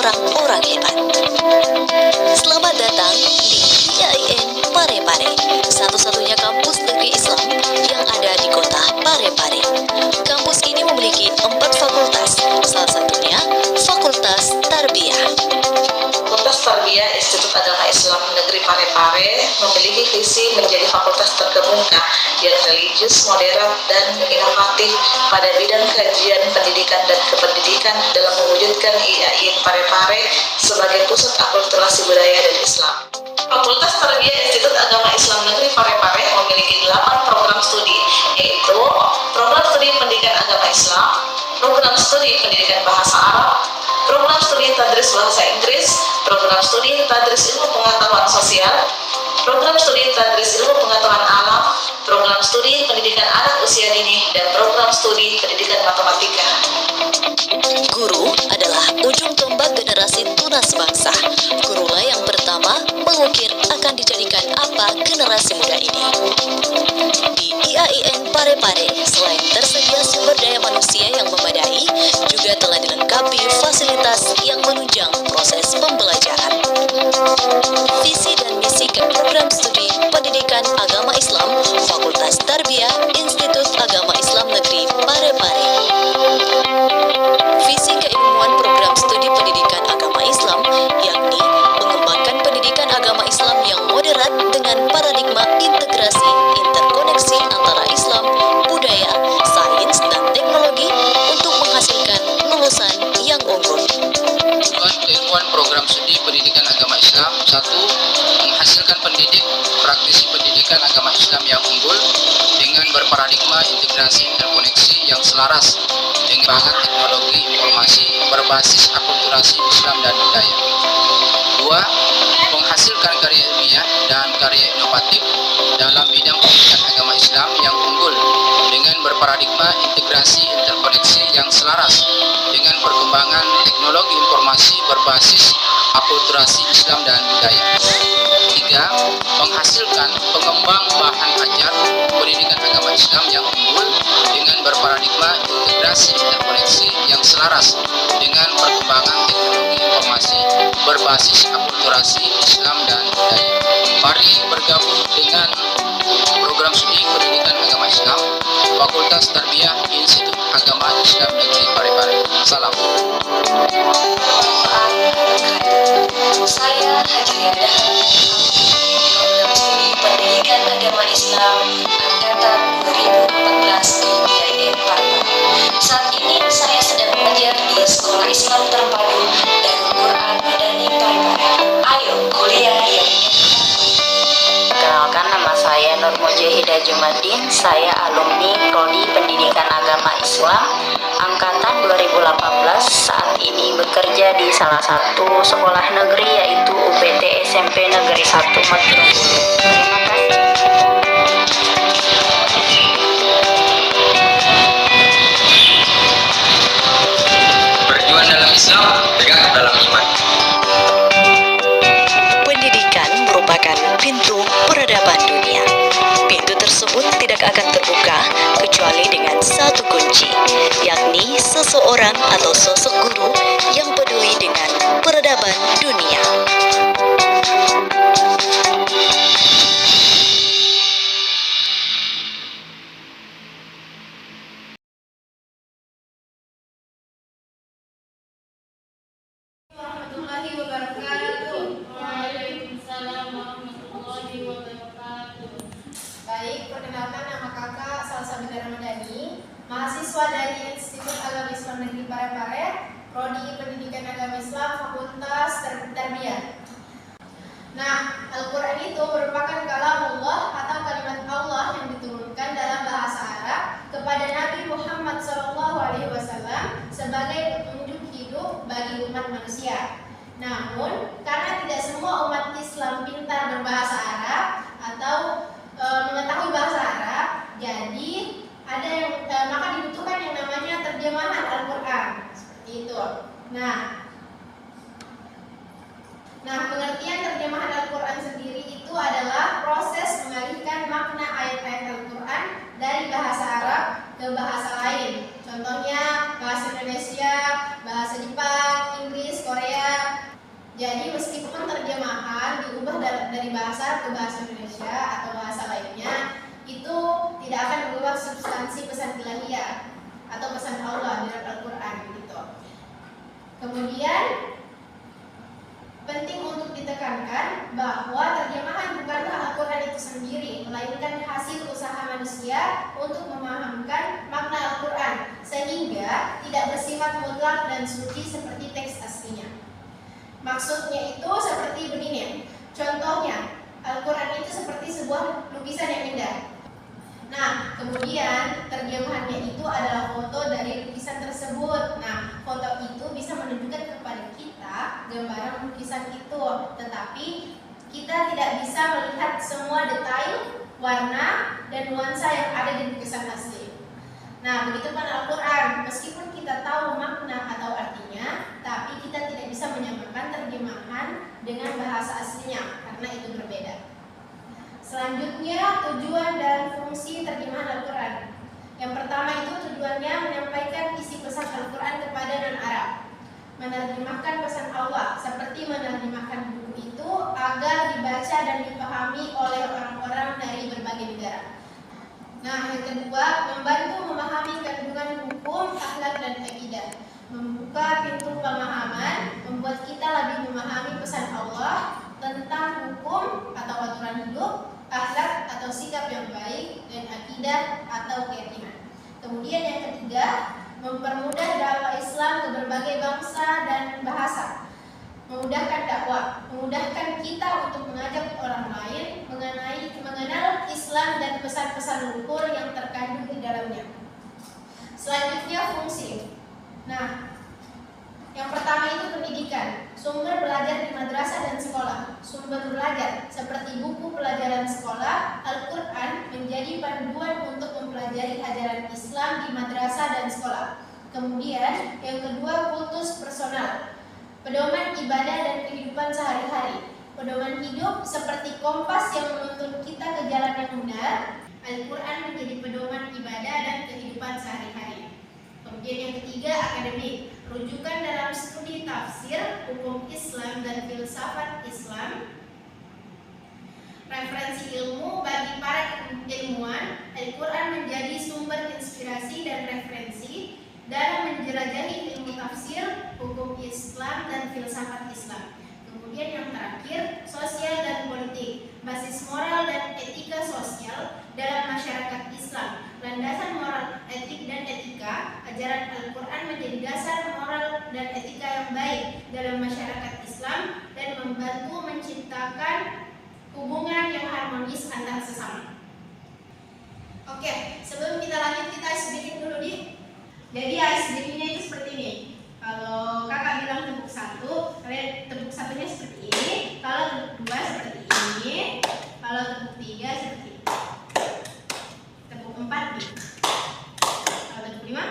orang-orang hebat. Selamat datang di IAIN Parepare, satu-satunya kampus negeri Islam yang ada di kota Parepare. Kampus ini memiliki 4 fakultas, salah satunya Fakultas Tarbiyah. Fakultas Tarbiyah Institut Agama Islam Negeri Parepare memiliki visi menjadi fakultas terkemuka yang religius, modern, dan inovatif pada bidang kajian pendidikan dan kependidikan dalam mewujudkan IAIN Parepare sebagai pusat akulturasi budaya dan Islam. Fakultas Tarbiyah Institut Agama Islam Negeri Parepare memiliki 8 program studi, yaitu program studi pendidikan agama Islam, program studi pendidikan bahasa Arab, program studi tadris bahasa Inggris, program studi tadris ilmu pengetahuan sosial, program studi tadris ilmu pengetahuan alam, program studi pendidikan anak usia dini, dan program studi pendidikan matematika. Guru adalah ujung tombak generasi tunas bangsa. Gurulah yang pertama mengukir akan dijadikan apa generasi muda ini. Di IAIN Parepare, selain tersedia sumber daya manusia yang memadai, juga telah dilengkapi fasilitas yang menunjang proses pembelajaran. Visi dan misi ke program studi pendidikan agama Islam Fakultas Tarbiyah Institut Agama Islam Negeri Parepare. Visi keilmuan program studi pendidikan agama Islam yakni mengembangkan pendidikan agama Islam yang moderat dengan paradigma integrasi interkoneksi antara Islam, budaya, sains, dan teknologi untuk menghasilkan lulusan yang unggul. Tujuan keilmuan program studi pendidikan agama Islam: 1. Menghasilkan pendidik praktisi pendidikan agama Islam yang unggul dengan berparadigma integrasi interkoneksi yang selaras dengan bakat teknologi informasi berbasis akulturasi Islam dan budaya. 2. Menghasilkan karya ilmiah dan karya inovatif dalam bidang pendidikan agama Islam yang unggul dengan berparadigma integrasi interkoneksi yang selaras dengan perkembangan teknologi informasi berbasis akulturasi Islam dan budaya. 3. Menghasilkan pengembang bahan ajar pendidikan agama Islam yang unggul dengan berparadigma integrasi interkoneksi yang selaras dengan perkembangan teknologi informasi berbasis akulturasi Islam dan budaya. Mari bergabung dengan program studi pendidikan agama Islam Fakultas Tarbiyah Institut Agama Islam Negeri Parepare. Salam. Saya Hajriada, program studi pendidikan agama Islam angkatan 2014 di IAIN Parepare. Saat ini saya sedang mengajar di Sekolah Islam Terpadu Darul Quran Madani Parepare. Ayo kuliah yang Perkenalkan, nama saya Nur Mujahidah Jumadin. Saya alumni Prodi Pendidikan Agama Islam angkatan 2018. Saat ini bekerja di salah satu sekolah negeri yaitu UPT SMP Negeri 1 Madiun. Terima kasih. Berjuang dalam Islam, tegak dalam iman. Pendidikan merupakan pintu peradaban dunia. Pintu tersebut tidak akan terbuka kecuali dengan satu kunci, yakni seseorang atau sosok guru yang peduli dengan peradaban dunia. Warahmatullahi wabarakatuh. Waalaikumsalam warahmatullahi wabarakatuh. Baik, perkenalkan nama kakak Salsa Bidara Madani, mahasiswa dari Institut Agama Islam Negeri Parepare, Prodi Pendidikan Agama Islam Fakultas Tarbiyah. Nah, Al-Quran itu merupakan kalamullah atau kalimat Allah yang diturunkan dalam bahasa Arab kepada Nabi Muhammad SAW sebagai petunjuk hidup bagi umat manusia. Namun, karena tidak semua umat Islam pintar berbahasa Arab atau mengetahui bahasa Arab, jadi ada yang maka dibutuhkan yang namanya terjemahan Al-Quran seperti itu. Nah, pengertian terjemahan Al-Quran sendiri itu adalah proses mengalihkan makna ayat-ayat Al-Quran dari bahasa Arab ke bahasa lain. Contohnya bahasa Indonesia, bahasa Jepang, Inggris, Korea, bahasa ke bahasa Indonesia atau bahasa lainnya, itu tidak akan mengubah substansi pesan ilahiyah atau pesan Allah dalam Al-Quran gitu. Kemudian penting untuk ditekankan bahwa terjemahan bukanlah Al-Quran itu sendiri, melainkan hasil usaha manusia untuk memahamkan makna Al-Quran, sehingga tidak bersifat mutlak dan suci seperti teks aslinya. Maksudnya itu seperti begini, contohnya Al-Quran itu seperti sebuah lukisan yang indah. Nah, kemudian terjemahannya itu adalah foto dari lukisan tersebut. Nah, foto itu bisa menunjukkan kepada kita gambaran lukisan itu, tetapi kita tidak bisa melihat semua detail, warna, dan nuansa yang ada di lukisan asli. Nah, begitu pun Al-Quran, meskipun kita tahu makna atau artinya, tapi kita tidak bisa menyamakan terjemahan dengan bahasa aslinya, karena itu berbeda. Selanjutnya, tujuan dan fungsi terjemahan Al-Quran. Yang pertama itu tujuannya menyampaikan isi pesan Al-Quran kepada non-Arab, menerjemahkan pesan Allah seperti menerjemahkan buku itu agar dibaca dan dipahami oleh orang-orang dari berbagai negara. Nah, yang kedua, membantu memahami kandungan hukum, akhlak, dan akidah, membuka pintu pemahaman, membuat kita lebih memahami pesan Allah tentang hukum atau aturan hidup, akhlak atau sikap yang baik, dan akidah atau keyakinan. Kemudian yang ketiga, mempermudah dakwah Islam ke berbagai bangsa dan bahasa, memudahkan dakwah, memudahkan kita untuk mengajak orang lain mengenal Islam dan pesan-pesan luhur yang terkandung di dalamnya. Selanjutnya fungsi. Nah, yang pertama itu pendidikan, sumber belajar di madrasah dan sekolah. Sumber belajar seperti buku pelajaran sekolah, Al-Quran menjadi panduan untuk mempelajari ajaran Islam di madrasah dan sekolah. Kemudian yang kedua, kultus personal, pedoman ibadah dan kehidupan sehari-hari. Pedoman hidup seperti kompas yang menuntun kita ke jalan yang benar. Al-Quran menjadi pedoman ibadah dan kehidupan sehari-hari. Kemudian yang ketiga, akademik, rujukan dalam studi tafsir, hukum Islam, dan filsafat Islam. Referensi ilmu bagi para ilmuwan, Al-Quran menjadi sumber inspirasi dan referensi dalam menjelajahi ilmu tafsir, hukum Islam, dan filsafat Islam. Kemudian yang terakhir, sosial dan politik, basis moral dan etika sosial dalam masyarakat Islam. Landasan moral, etik, dan etika, ajaran Al-Quran menjadi dasar moral dan etika yang baik dalam masyarakat Islam dan membantu menciptakan hubungan yang harmonis antar sesama. Oke, sebelum kita lanjut, kita sedikit dulu nih. Jadi ICD-nya itu seperti ini. Kalau kakak bilang tepuk satu, kalian tepuk satunya seperti ini. Kalau tepuk dua seperti ini. Kalau tepuk tiga seperti ini. Tepuk empat nih. Kalau tepuk lima.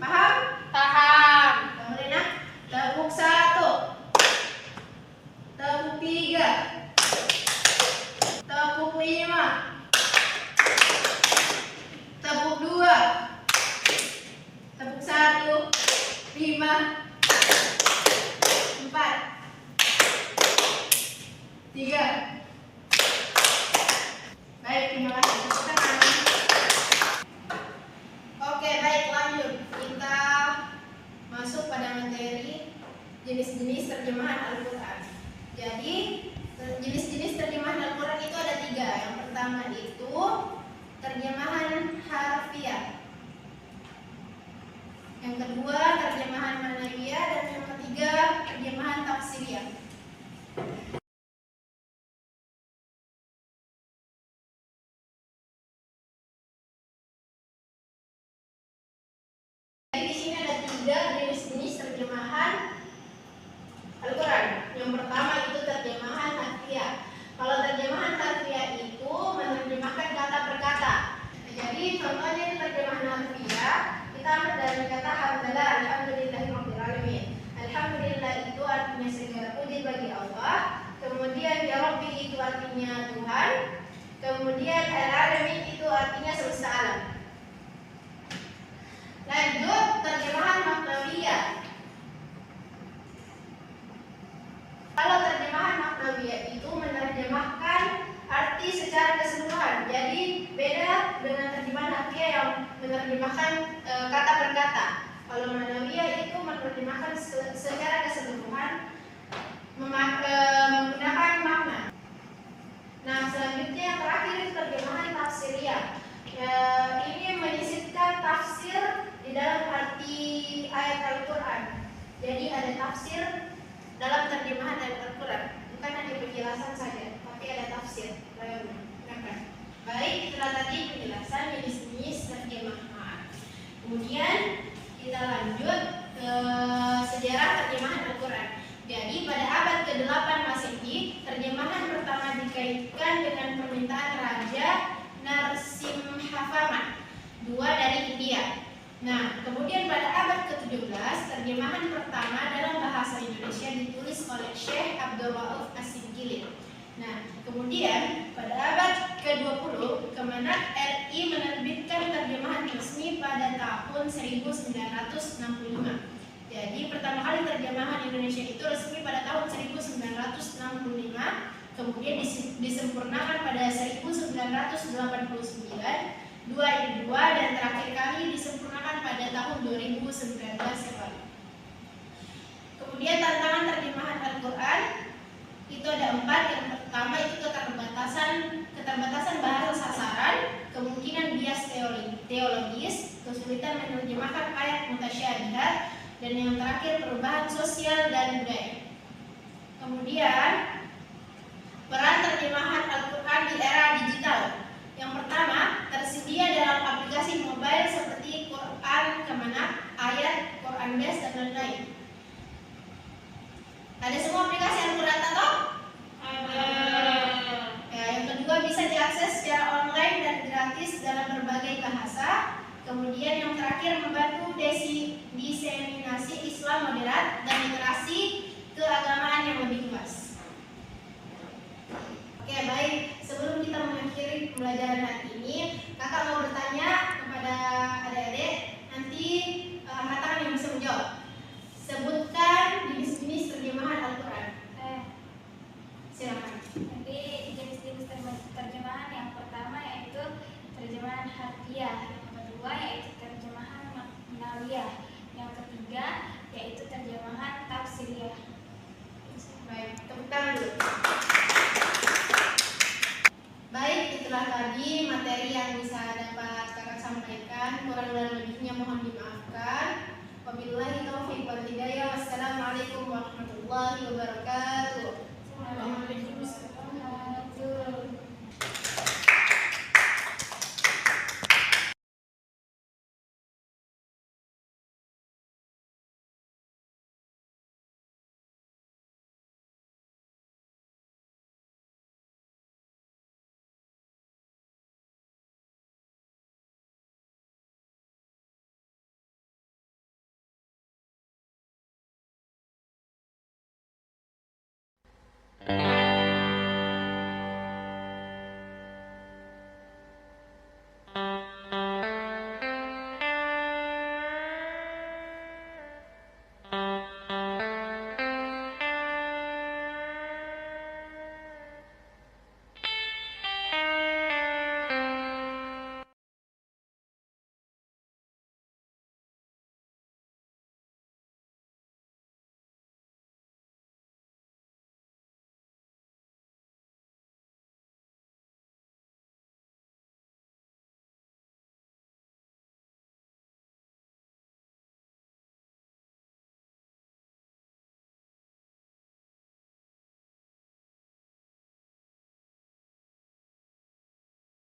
Paham? Paham. Kemudian nak tepuk satu, tepuk tiga, tepuk lima, tepuk dua, tepuk satu, lima, empat, tiga. Baik, terima kasih. Tepuk tangan. Oke, baik, lanjut. Kita masuk pada materi jenis-jenis terjemahan Al-Quran. Jadi, jenis-jenis terjemahan Al-Quran itu ada tiga. Yang pertama itu terjemahan harfiah. Yang kedua terjemahan manawiyah, dan yang ketiga terjemahan tafsiriyah. Jadi di sini ada tiga jenis-jenis terjemahan Al-Quran. Yang pertama itu terjemahan harfiah. Kalau terjemahan harfiah itu menerjemahkan kata per kata. Jadi contohnya itu terjemahan harfiah. Kita ambil dari kata hamdalah, alhamdulillahirabbil alamin. Alhamdulillah itu artinya segala puji bagi Allah. Kemudian ya Rabbi itu artinya Tuhan. Kemudian al-alamin itu artinya semesta alam. Lanjut terjemahan maknawiyah. diterjemahkan secara keseluruhan menggunakan makna. Nah, selanjutnya yang terakhir itu terjemahan tafsiriyah. Ini menyisipkan tafsir di dalam arti ayat Al-Quran. Jadi ada tafsir dalam terjemahan ayat Al-Quran, bukan hanya penjelasan saja, tapi ada tafsir. Baik, setelah tadi penjelasan jenis-jenis terjemahan. Kemudian kita lanjut ke sejarah terjemahan Al-Quran. Jadi pada abad ke-8 Masehi, terjemahan pertama dikaitkan dengan permintaan Raja Narasimhavarman II dari India. Nah, kemudian pada abad ke-17, terjemahan pertama dalam bahasa Indonesia ditulis oleh Syekh Abdul Rauf As-Sigilin. Nah, kemudian pada abad ke-20, Kemenak RI menerbitkan terjemahan resmi pada tahun 1965. Jadi pertama kali terjemahan Indonesia itu resmi pada tahun 1965, kemudian disempurnakan pada 1989, dan terakhir kali disempurnakan pada tahun 2019 yang lalu. Kemudian tantangan terjemahan Al-Quran itu ada 4. Yang pertama itu keterbatasan bahasa sasaran, kemungkinan bias teologis, kesulitan menerjemahkan ayat mutasyabihat, dan yang terakhir perubahan sosial dan budaya. Kemudian peran terjemahan Al-Quran di era digital. Yang pertama, tersedia dalam aplikasi mobile seperti Quran Kemenak, Ayat, Quran Base, dan lain-lain. Ada semua aplikasi Al-Quran atau? Ada. Ya, yang kedua bisa diakses secara online dan gratis dalam berbagai bahasa. Kemudian yang terakhir membantu diseminasi Islam moderat dan literasi keagamaan yang lebih luas. Oke, baik. Sebelum kita mengakhiri pembelajaran hari ini, kakak mau bertanya kepada adik-adik. Nanti angkat tangan yang bisa menjawab. Sebutkan jenis-jenis terjemahan Al-Quran. Silakan. Jadi jenis-jenis terjemahan yang pertama yaitu terjemahan harfiah, yang kedua yaitu terjemahan maknawiyah, yang ketiga yaitu terjemahan tafsiriyah. Baik, tepuk tangan dulu. Baik, itulah tadi materi yang bisa dapat kakak sampaikan. Kurang dan lebihnya mohon dimaafkan. Wabillahi taufiq wal hidayah. Wassalamualaikum warahmatullahi wabarakatuh.